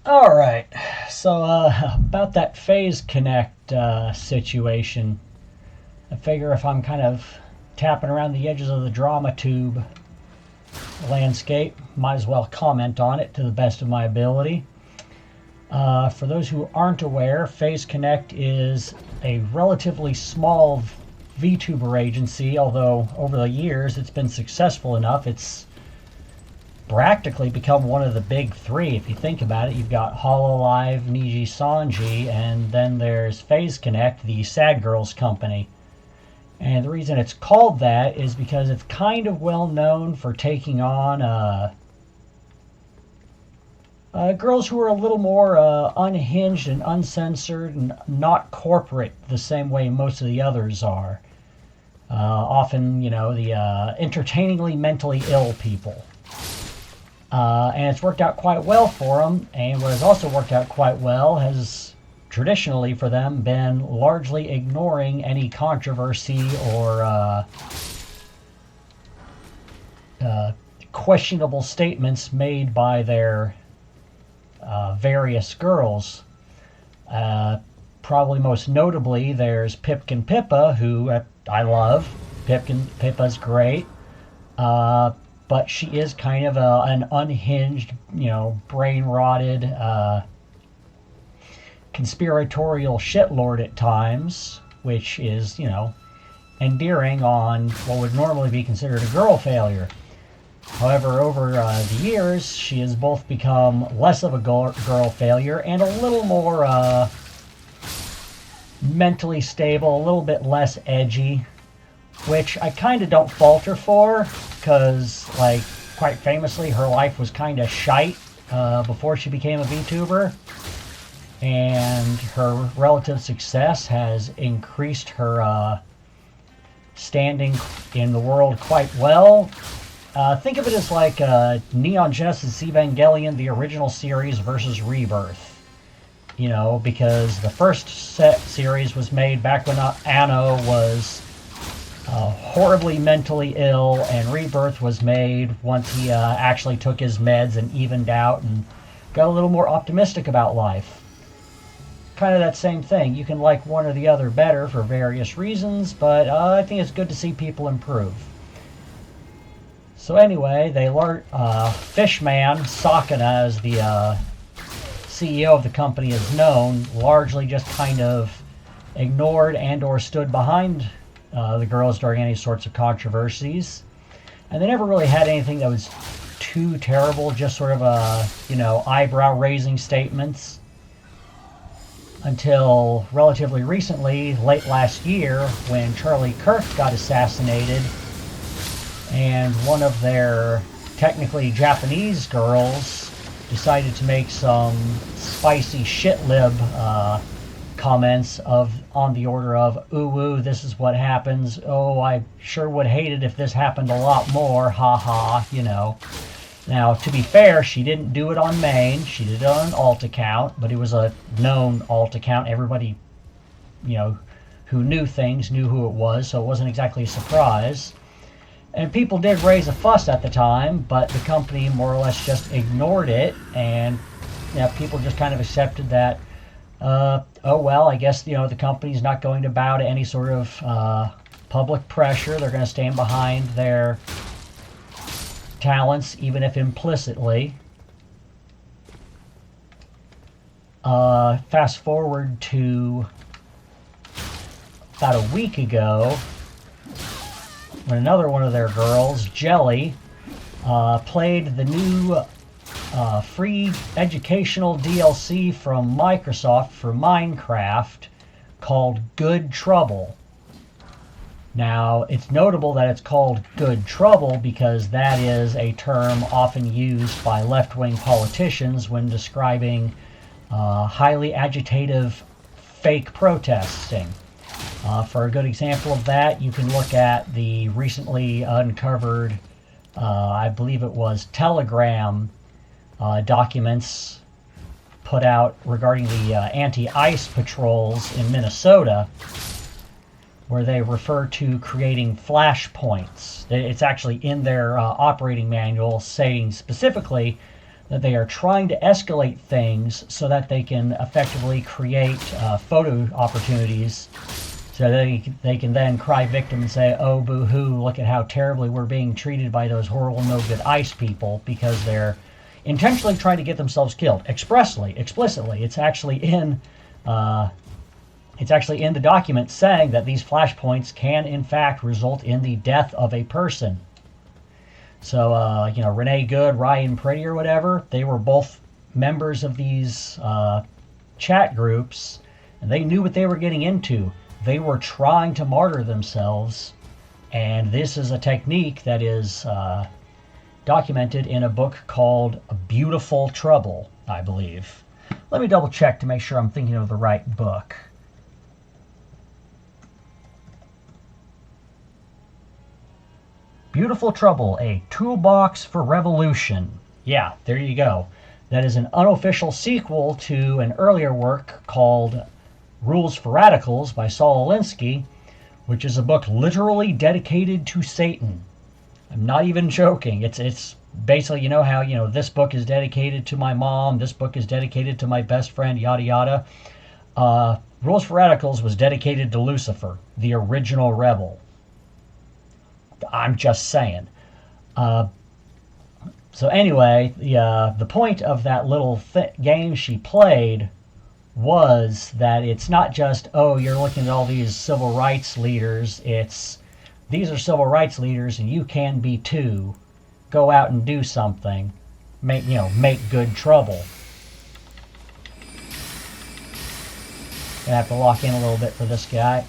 All right. So about that phase connect situation, I figure if I'm kind of tapping around the edges of the drama tube landscape, might as well comment on it to the best of my ability. For those who aren't aware, Phase Connect is a relatively small VTuber agency, although over the years it's been successful enough. It's practically become one of the big three. If you think about it, you've got Hololive, Niji Sanji, and then there's Phase Connect, the Sad Girls company. And the reason it's called that is because it's kind of well known for taking on girls who are a little more unhinged and uncensored and not corporate the same way most of the others are. Often, the entertainingly mentally ill people. And it's worked out quite well for them. And what has also worked out quite well has traditionally for them been largely ignoring any controversy or questionable statements made by their various girls. Probably most notably, there's Pipkin Pippa, who I love. Pippa's great. But she is kind of an unhinged, brain rotted, conspiratorial shitlord at times, which is, endearing on what would normally be considered a girl failure. However, over the years, she has both become less of a girl failure and a little more mentally stable, a little bit less edgy, which I kind of don't fault her for, because, quite famously, her life was kind of shite before she became a VTuber, and her relative success has increased her standing in the world quite well. Think of it as like Neon Genesis Evangelion, the original series versus Rebirth. Because the first series was made back when Anno was horribly mentally ill, and Rebirth was made once he actually took his meds and evened out and got a little more optimistic about life. Kind of that same thing. You can like one or the other better for various reasons, but I think it's good to see people improve. So anyway, Fishman, Sakana, as the CEO of the company is known, largely just kind of ignored and or stood behind the girls during any sorts of controversies. And they never really had anything that was too terrible, just sort of eyebrow-raising statements. Until relatively recently, late last year, when Charlie Kirk got assassinated, and one of their technically Japanese girls decided to make some spicy shit-lib comments on the order of, ooh, this is what happens, oh, I sure would hate it if this happened a lot more, haha, Now, to be fair, she didn't do it on main, she did it on an alt account, but it was a known alt account. Everybody, who knew things knew who it was, so it wasn't exactly a surprise. And people did raise a fuss at the time, but the company more or less just ignored it, and people just kind of accepted that, oh well, I guess the company's not going to bow to any sort of public pressure. They're going to stand behind their talents, even if implicitly. Fast forward to about a week ago, when another one of their girls, Jelly, played the new free educational DLC from Microsoft for Minecraft called Good Trouble. Now, it's notable that it's called Good Trouble because that is a term often used by left-wing politicians when describing highly agitative fake protesting. For a good example of that, you can look at the recently uncovered, I believe it was Telegram documents put out regarding the anti-ICE patrols in Minnesota, where they refer to creating flashpoints. It's actually in their operating manual saying specifically that they are trying to escalate things so that they can effectively create photo opportunities so they can then cry victim and say, oh, boo-hoo, look at how terribly we're being treated by those horrible, no-good ICE people, because they're intentionally trying to get themselves killed. Explicitly. It's actually in the document saying that these flashpoints can, in fact, result in the death of a person. So, Renee Good, Ryan Pretty, or whatever, they were both members of these chat groups, and they knew what they were getting into. They were trying to martyr themselves, and this is a technique that is documented in a book called Beautiful Trouble, I believe. Let me double check to make sure I'm thinking of the right book. Beautiful Trouble, a Toolbox for Revolution. Yeah, there you go. That is an unofficial sequel to an earlier work called Rules for Radicals by Saul Alinsky, which is a book literally dedicated to Satan. I'm not even joking. It's basically, how, this book is dedicated to my mom, this book is dedicated to my best friend, yada yada. Rules for Radicals was dedicated to Lucifer, the original rebel. I'm just saying. So anyway, the point of that little game she played was that it's not just, oh, you're looking at all these civil rights leaders. It's, these are civil rights leaders and you can be too. Go out and do something. Make good trouble. Gonna have to lock in a little bit for this guy.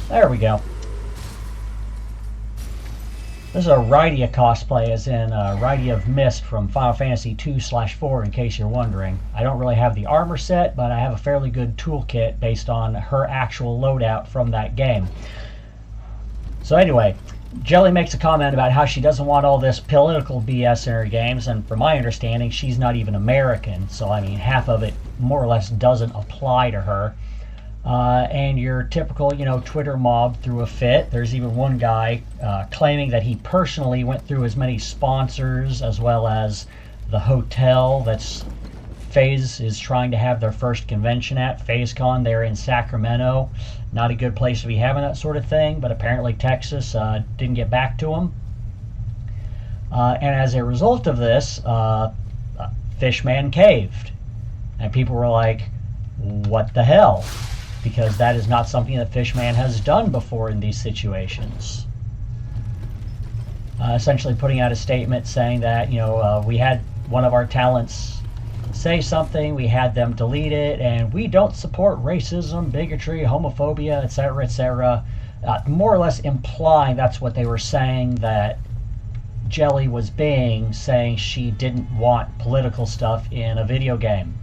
There we go. This is a Rydia cosplay, as in Rydia of Mist from Final Fantasy 2/4, in case you're wondering. I don't really have the armor set, but I have a fairly good toolkit based on her actual loadout from that game. So anyway, Jelly makes a comment about how she doesn't want all this political BS in her games, and from my understanding, she's not even American, so I mean, half of it more or less doesn't apply to her. And your typical, Twitter mob threw a fit. There's even one guy claiming that he personally went through as many sponsors as well as the hotel that's FaZe is trying to have their first convention at, FaZeCon. They're in Sacramento. Not a good place to be having that sort of thing, but apparently Texas didn't get back to them. And as a result of this, Fishman caved. And people were like, what the hell? Because that is not something that Fishman has done before in these situations. Essentially putting out a statement saying that, we had one of our talents say something, we had them delete it, and we don't support racism, bigotry, homophobia, etc., etc. More or less implying that's what they were saying, that Jelly was saying she didn't want political stuff in a video game.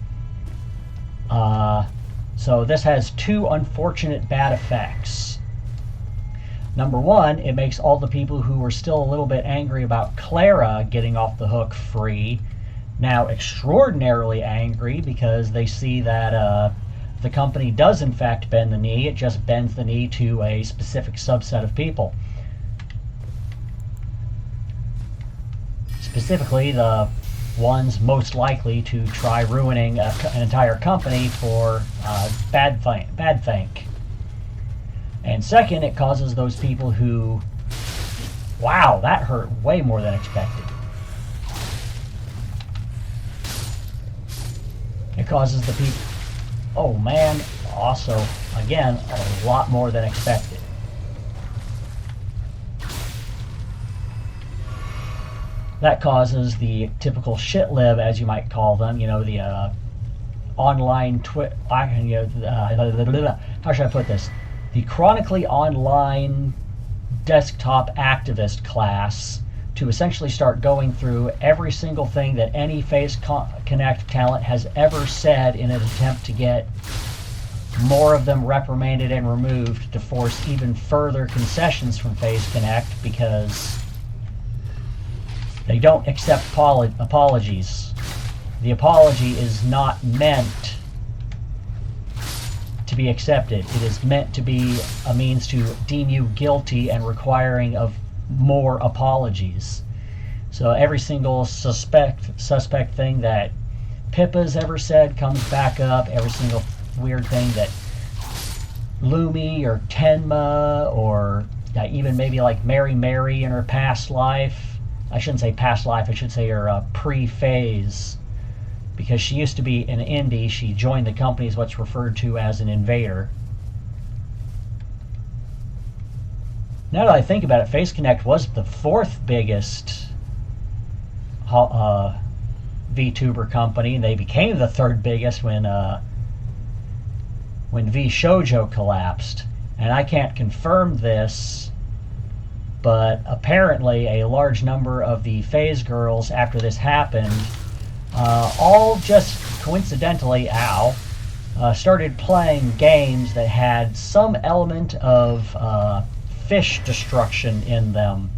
So this has two unfortunate bad effects. Number one, it makes all the people who were still a little bit angry about Clara getting off the hook free now extraordinarily angry, because they see that the company does in fact bend the knee. It just bends the knee to a specific subset of people. Specifically, the ones most likely to try ruining an entire company for bad think. And second, it causes those people who, wow, that hurt way more than expected. It causes the people, oh man, also, again, a lot more than expected. That causes the typical shit-lib, as you might call them, the online how should I put this? The chronically online desktop activist class to essentially start going through every single thing that any FaZe Connect talent has ever said in an attempt to get more of them reprimanded and removed to force even further concessions from FaZe Connect because they don't accept apologies. The apology is not meant to be accepted. It is meant to be a means to deem you guilty and requiring of more apologies. So every single suspect thing that Pippa's ever said comes back up. Every single weird thing that Lumi or Tenma or even maybe like Mary in her past life. I shouldn't say past life. I should say her pre-phase. Because she used to be an indie. She joined the company as what's referred to as an invader. Now that I think about it, FaZe Connect was the 4th biggest VTuber company. They became the 3rd biggest when V Shoujo collapsed. And I can't confirm this, but apparently a large number of the FaZe girls after this happened all just coincidentally, started playing games that had some element of fish destruction in them.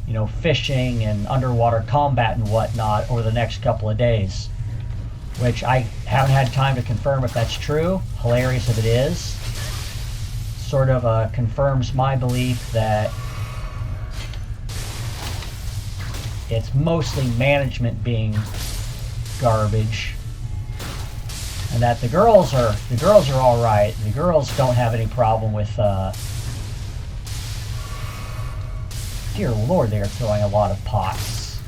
You know, fishing and underwater combat and whatnot over the next couple of days. Which I haven't had time to confirm if that's true. Hilarious if it is. Sort of confirms my belief that it's mostly management being garbage, and that the girls are all right. The girls don't have any problem with. Dear Lord, they are throwing a lot of pots.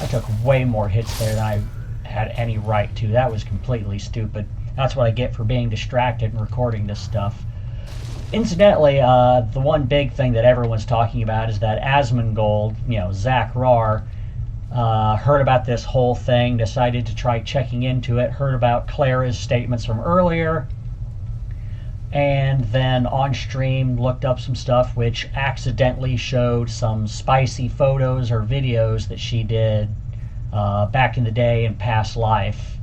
I took way more hits there than I had any right to. That was completely stupid. That's what I get for being distracted and recording this stuff. Incidentally, the one big thing that everyone's talking about is that Asmongold, Zach Rar, heard about this whole thing, decided to try checking into it, heard about Clara's statements from earlier, and then on stream looked up some stuff which accidentally showed some spicy photos or videos that she did back in the day in past life.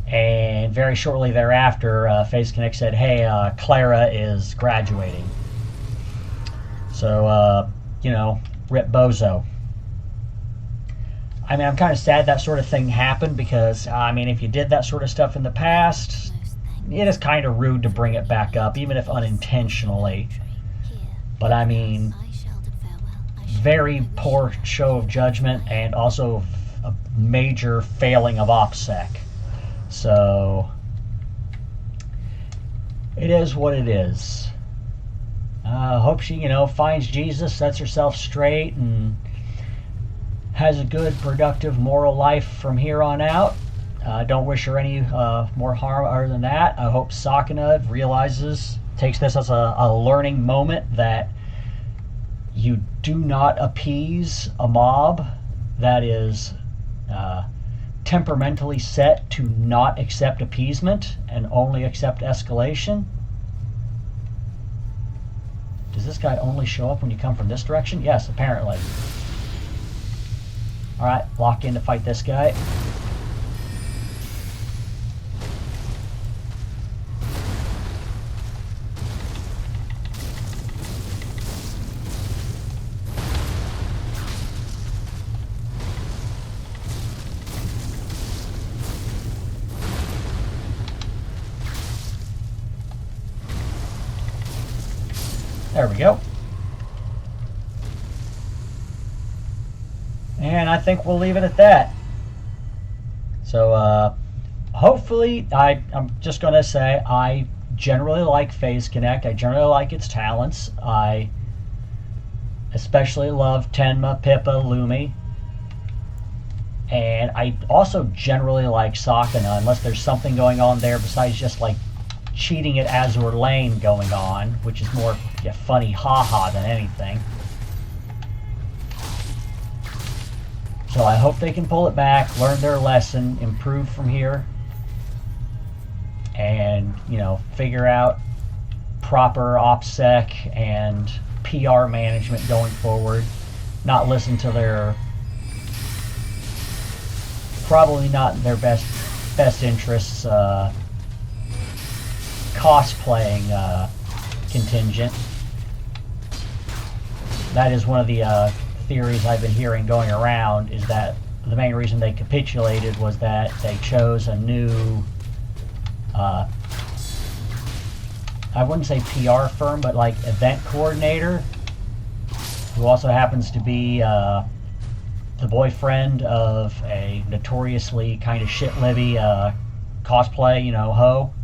And very shortly thereafter, FaZe Connect said, hey, Clara is graduating. So, rip bozo. I mean, I'm kind of sad that sort of thing happened because, if you did that sort of stuff in the past, it is kind of rude to bring it back up, even if unintentionally. But, very poor show of judgment and also a major failing of OPSEC. So, it is what it is. Hope she, finds Jesus, sets herself straight, and has a good, productive, moral life from here on out. Don't wish her any more harm other than that. I hope Sakana realizes, takes this as a learning moment that you do not appease a mob that is temperamentally set to not accept appeasement and only accept escalation. Does this guy only show up when you come from this direction? Yes, apparently. Alright, lock in to fight this guy. There we go. And I think we'll leave it at that. So, hopefully, I'm just going to say I generally like FaZe Connect. I generally like its talents. I especially love Tenma, Pippa, Lumi. And I also generally like Sakana, unless there's something going on there besides just like cheating at Azur Lane going on, which is more funny haha than anything. So I hope they can pull it back, learn their lesson, improve from here, and, figure out proper OPSEC and PR management going forward. Not listen to their probably not in their best interests cosplaying contingent. That is one of the theories I've been hearing going around, is that the main reason they capitulated was that they chose a new I wouldn't say PR firm, but like event coordinator, who also happens to be the boyfriend of a notoriously kind of shit-libby cosplay, hoe.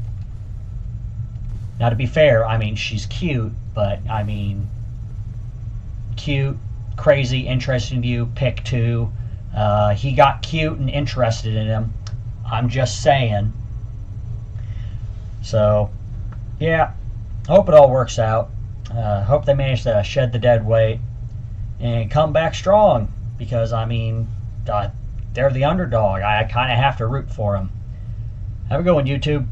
Now, to be fair, I mean, she's cute, but I mean, cute, crazy, interesting to you, pick two. He got cute and interested in him. I'm just saying. So, yeah, hope it all works out. Hope they manage to shed the dead weight and come back strong, because, I mean, they're the underdog. I kind of have to root for them. Have a good one, YouTube.